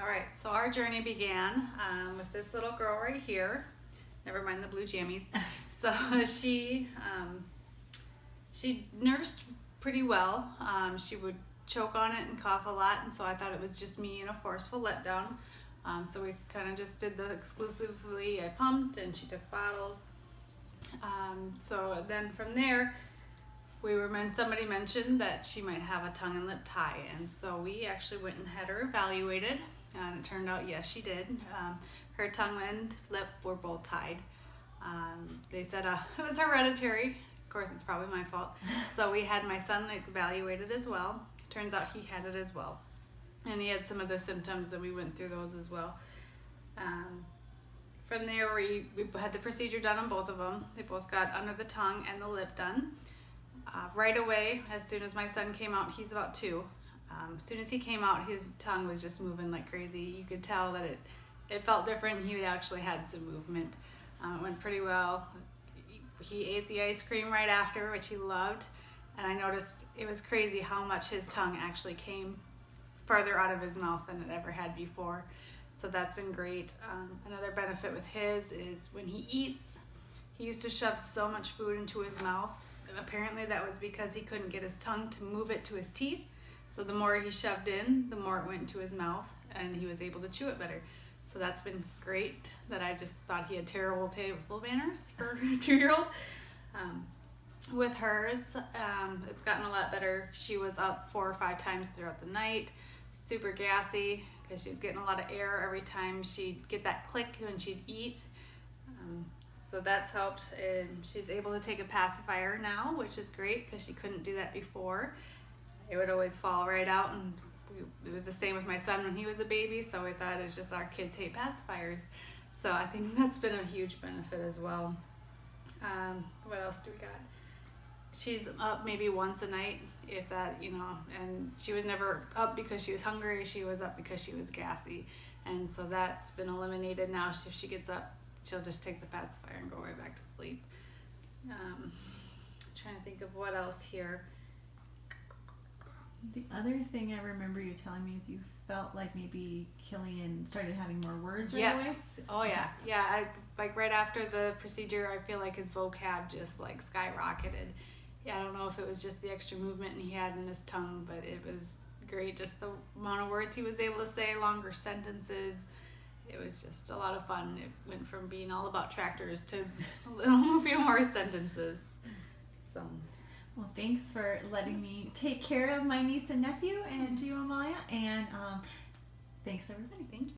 right, so our journey began with this little girl right here. Never mind the blue jammies. So she nursed pretty well. She would choke on it and cough a lot, and so I thought it was just me and a forceful letdown. So we kind of just did the exclusively, I pumped and she took bottles. So then from there, somebody mentioned that she might have a tongue and lip tie, and so we actually went and had her evaluated, and it turned out yes, she did. Her tongue and lip were both tied. They said it was hereditary. Of course, it's probably my fault. So we had my son evaluated as well. Turns out he had it as well, and he had some of the symptoms, and we went through those as well. From there, we had the procedure done on both of them. They both got under the tongue and the lip done. Right away, as soon as my son came out, he's about 2. As soon as he came out, his tongue was just moving like crazy. You could tell that it felt different. He actually had some movement. It went pretty well. He ate the ice cream right after, which he loved. And I noticed it was crazy how much his tongue actually came farther out of his mouth than it ever had before. So that's been great. Another benefit with his is when he eats, he used to shove so much food into his mouth. Apparently that was because he couldn't get his tongue to move it to his teeth. So the more he shoved in, the more it went into his mouth, and he was able to chew it better. So that's been great. That I just thought he had terrible table manners for a 2-year-old. With hers, it's gotten a lot better. She was up 4 or 5 times throughout the night, super gassy because she was getting a lot of air every time she'd get that click when she'd eat. So that's helped, and she's able to take a pacifier now, which is great because she couldn't do that before. It would always fall right out, and it was the same with my son when he was a baby, so we thought it's just our kids hate pacifiers. So I think that's been a huge benefit as well. What else do we got? She's up maybe once a night, if that, and she was never up because she was hungry. She was up because she was gassy, and so that's been eliminated now. If she gets up, she'll just take the pacifier and go right back to sleep. Trying to think of what else here. The other thing I remember you telling me is you felt like maybe Killian started having more words right away. Oh yeah. Yeah, right after the procedure, I feel like his vocab just like skyrocketed. Yeah, I don't know if it was just the extra movement he had in his tongue, but it was great. Just the amount of words he was able to say, longer sentences. It was just a lot of fun. It went from being all about tractors to a few more sentences. So, well, thanks for letting me take care of my niece and nephew and you, Amalia. And thanks, everybody. Thank you.